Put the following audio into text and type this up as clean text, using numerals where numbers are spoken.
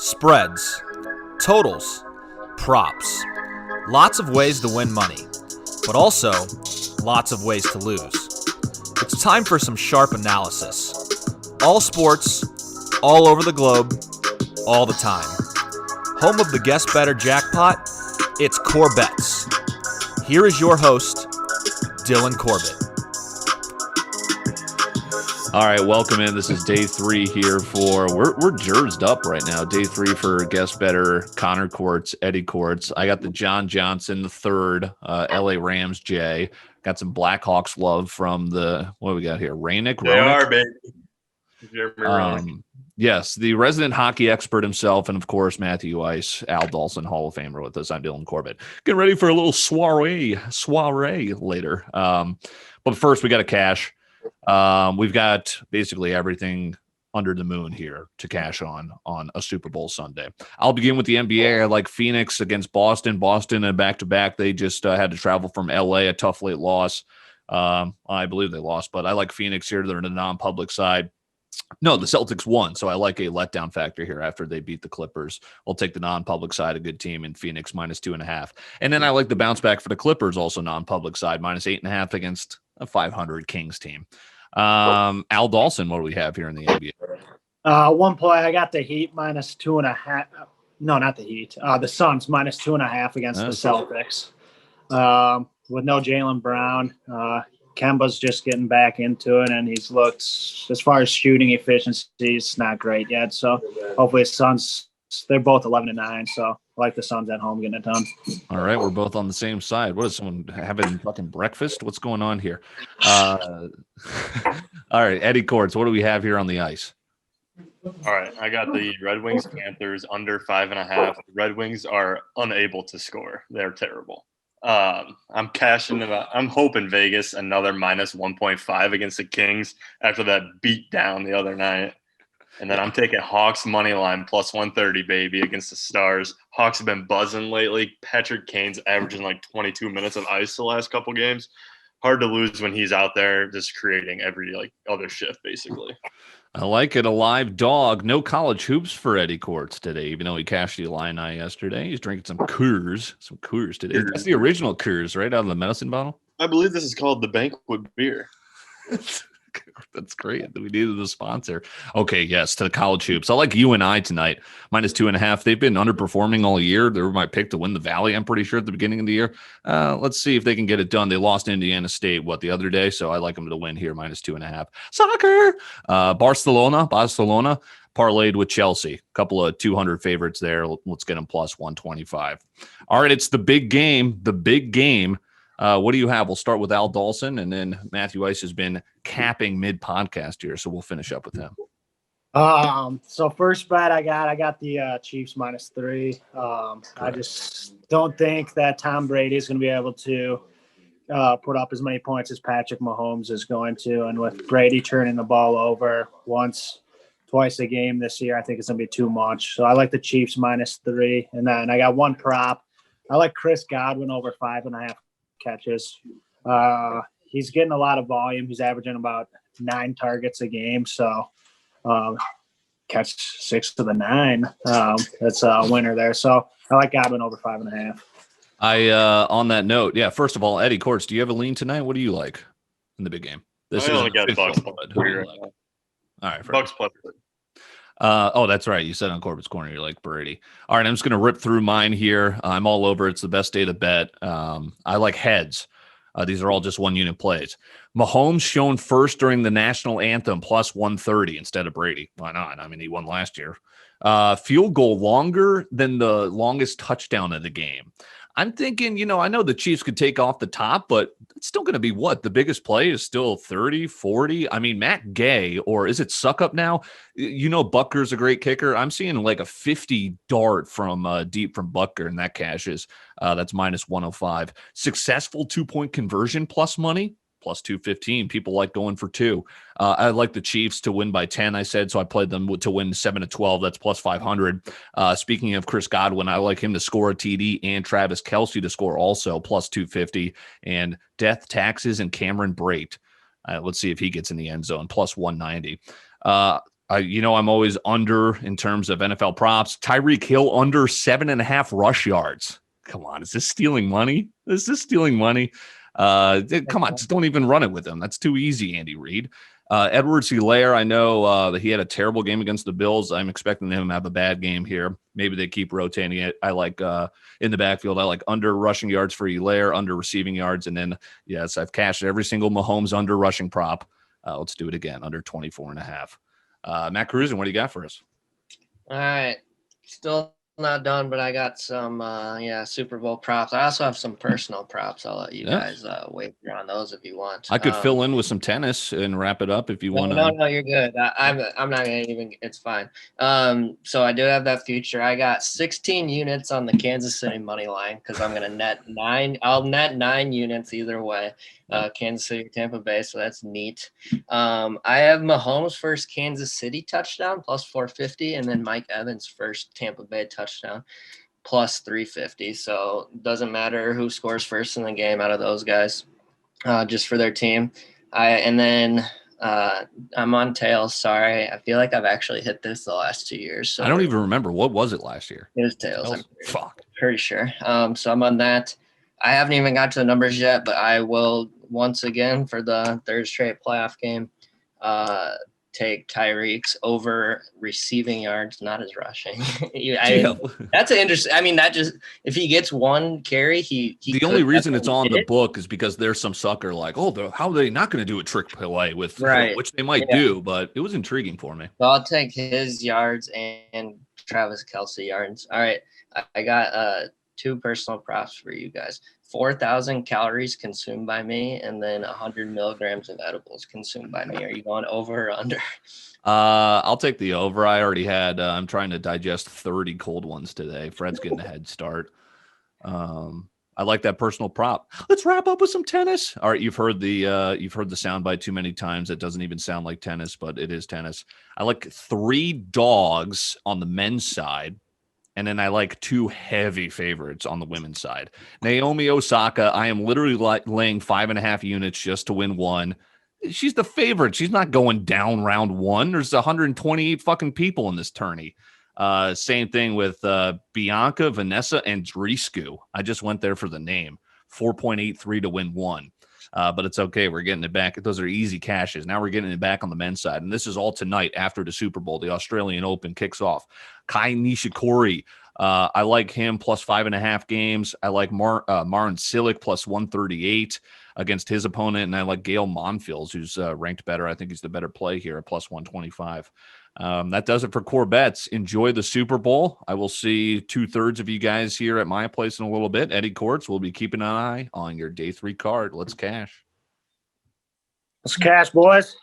spreads, totals, props. Lots of ways to win money, but also lots of ways to lose. It's time for some sharp analysis. All sports, all over the globe, all the time. Home of the Guest Bettor jackpot, it's CorBET. Here is your host, Dylan Corbett. All right, welcome in. This is day 3 here for we're jersed up right now. Day 3 for Guest Bettor, Connor Courts, Eddie Cordts. I got the John Johnson, the third, LA Rams J. Got some Blackhawks love from the what do we got here? Rainick. They are, baby. Yes, the resident hockey expert himself, and of course Matthew Ice, Al Dalsin, Hall of Famer with us. I'm Dylan Corbett. Getting ready for a little soiree later. But first we got to cash. We've got basically everything under the moon here to cash on a Super Bowl Sunday. I'll begin with the NBA. I like Phoenix against Boston. Boston and back-to-back. They just had to travel from LA, a tough late loss. I believe they lost, but I like Phoenix here. They're in the non-public side. No, the Celtics won, so I like a letdown factor here after they beat the Clippers. I'll take the non-public side, a good team in Phoenix, -2.5. And then I like the bounce back for the Clippers, also non-public side, -8.5 against a 500 Kings team. Al Dalsin, what do we have here in the NBA? One play, I got the Heat -2.5. No, not the Heat. The Suns -2.5 against the Celtics. With no Jaylen Brown. Kemba's just getting back into it, and he's looked, as far as shooting efficiency, it's not great yet. So hopefully the Suns, they're both 11-9. So I like the Suns at home getting it done. All right, we're both on the same side. What is someone having fucking breakfast? What's going on here? All right, Eddie Cordts, what do we have here on the ice? All right, I got the Red Wings Panthers under 5.5. The Red Wings are unable to score. They're terrible. I'm cashing it. I'm hoping Vegas another -1.5 against the Kings after that beat down the other night. And then I'm taking Hawks money line +130, baby, against the Stars. Hawks have been buzzing lately. Patrick Kane's averaging like 22 minutes of ice the last couple games. Hard to lose when he's out there just creating every other shift, basically. I like it. A live dog. No college hoops for Eddie Cordts today, even though he cashed the Illini yesterday. He's drinking some Coors today. That's the original Coors, right, out of the medicine bottle? I believe this is called the Banquet beer. That's great. We needed a sponsor. Okay, yes, to the college hoops. I like UNI tonight, -2.5. They've been underperforming all year. They were my pick to win the Valley, I'm pretty sure, at the beginning of the year. Let's see if they can get it done. They lost Indiana State, the other day? So I like them to win here, -2.5. Soccer! Barcelona, parlayed with Chelsea. A couple of 200 favorites there. Let's get them +125. All right, it's the big game. What do you have? We'll start with Al Dalsin, and then Matthew Ice has been capping mid-podcast here, so we'll finish up with him. So first bet I got the Chiefs -3. I just don't think that Tom Brady is going to be able to put up as many points as Patrick Mahomes is going to, and with Brady turning the ball over twice a game this year, I think it's going to be too much. So I like the Chiefs -3, and then I got one prop. I like Chris Godwin over 5.5 catches. He's getting a lot of volume. He's averaging about 9 targets a game. So catch 6 to the 9. That's a winner there. So I like Godwin over 5.5. On that note, yeah, first of all, Eddie Cordts, do you have a lean tonight? What do you like in the big game? I only got Bucks. Who do you like? All right. Bucks plus. That's right. You said on Corbett's Corner, you like Brady. All right, I'm just going to rip through mine here. I'm all over. It's the best day to bet. I like heads. These are all just one-unit plays. Mahomes shown first during the national anthem, +130 instead of Brady. Why not? I mean, he won last year. Field goal longer than the longest touchdown of the game. I'm thinking, I know the Chiefs could take off the top, but it's still going to be what? The biggest play is still 30, 40. I mean, Matt Gay, or is it Suck Up now? Butker's a great kicker. I'm seeing like a 50 dart from deep from Butker, and that cashes. That's -105. Successful 2-point conversion plus money. +215. People like going for 2. I like the Chiefs to win by 10, I said, so I played them to win 7-12. That's +500. Speaking of Chris Godwin, I like him to score a TD and Travis Kelce to score also, +250. And Death, Taxes, and Cameron Brate. Let's see if he gets in the end zone, +190. I'm always under in terms of NFL props. Tyreek Hill under 7.5 rush yards. Come on, is this stealing money? Come on, just don't even run it with him. That's too easy, Andy Reid. Edwards-Helaire, I know that he had a terrible game against the Bills. I'm expecting him to have a bad game here. Maybe they keep rotating it. I like in the backfield, I like under rushing yards for Helaire, under receiving yards. And then, yes, I've cashed every single Mahomes under rushing prop. Let's do it again, under 24.5. Matt Cruzen, what do you got for us? All right. Still not done, but I got some Super Bowl props. I also have some personal props. I'll let you guys wager on those if you want. I could fill in with some tennis and wrap it up if you want to. No, you're good. I'm not gonna even. It's fine. So I do have that future. I got 16 units on the Kansas City money line because I'm gonna net 9. I'll net 9 units either way. Kansas City, Tampa Bay, so that's neat. I have Mahomes' first Kansas City touchdown plus 450, and then Mike Evans' first Tampa Bay touchdown plus 350. So it doesn't matter who scores first in the game out of those guys, just for their team. I'm on tails. Sorry, I feel like I've actually hit this the last 2 years. So I don't even remember, what was it last year. It was tails. I'm pretty sure. So I'm on that. I haven't even got to the numbers yet, but I will once again for the third straight playoff game take Tyreek's over receiving yards, not his rushing. That's an interesting. I mean, that just if he gets one carry, he the only reason it's on the book is because there's some sucker like, how are they not going to do a trick play with which they might do, but it was intriguing for me. So I'll take his yards and Travis Kelce yards. All right, I got 2 personal props for you guys. 4,000 calories consumed by me, and then 100 milligrams of edibles consumed by me. Are you going over or under? I'll take the over. I already had. I'm trying to digest 30 cold ones today. Fred's getting a head start. I like that personal prop. Let's wrap up with some tennis. All right, you've heard the soundbite too many times. It doesn't even sound like tennis, but it is tennis. I like 3 dogs on the men's side. And then I like 2 heavy favorites on the women's side. Naomi Osaka, I am literally laying 5.5 units just to win 1. She's the favorite. She's not going down round 1. There's 128 fucking people in this tourney. Same thing with Bianca, Vanessa, and Andreescu. I just went there for the name. 4.83 to win 1. But it's okay. We're getting it back. Those are easy cashes. Now we're getting it back on the men's side. And this is all tonight after the Super Bowl. The Australian Open kicks off. Kai Nishikori. I like him plus 5.5 games. I like Marin Cilic plus 138 against his opponent. And I like Gail Monfils, who's ranked better. I think he's the better play here at plus 125. That does it for CorBETs. Enjoy the Super Bowl. I will see 2/3 of you guys here at my place in a little bit. Eddie Cordts will be keeping an eye on your day 3 card. Let's cash. Let's cash, boys.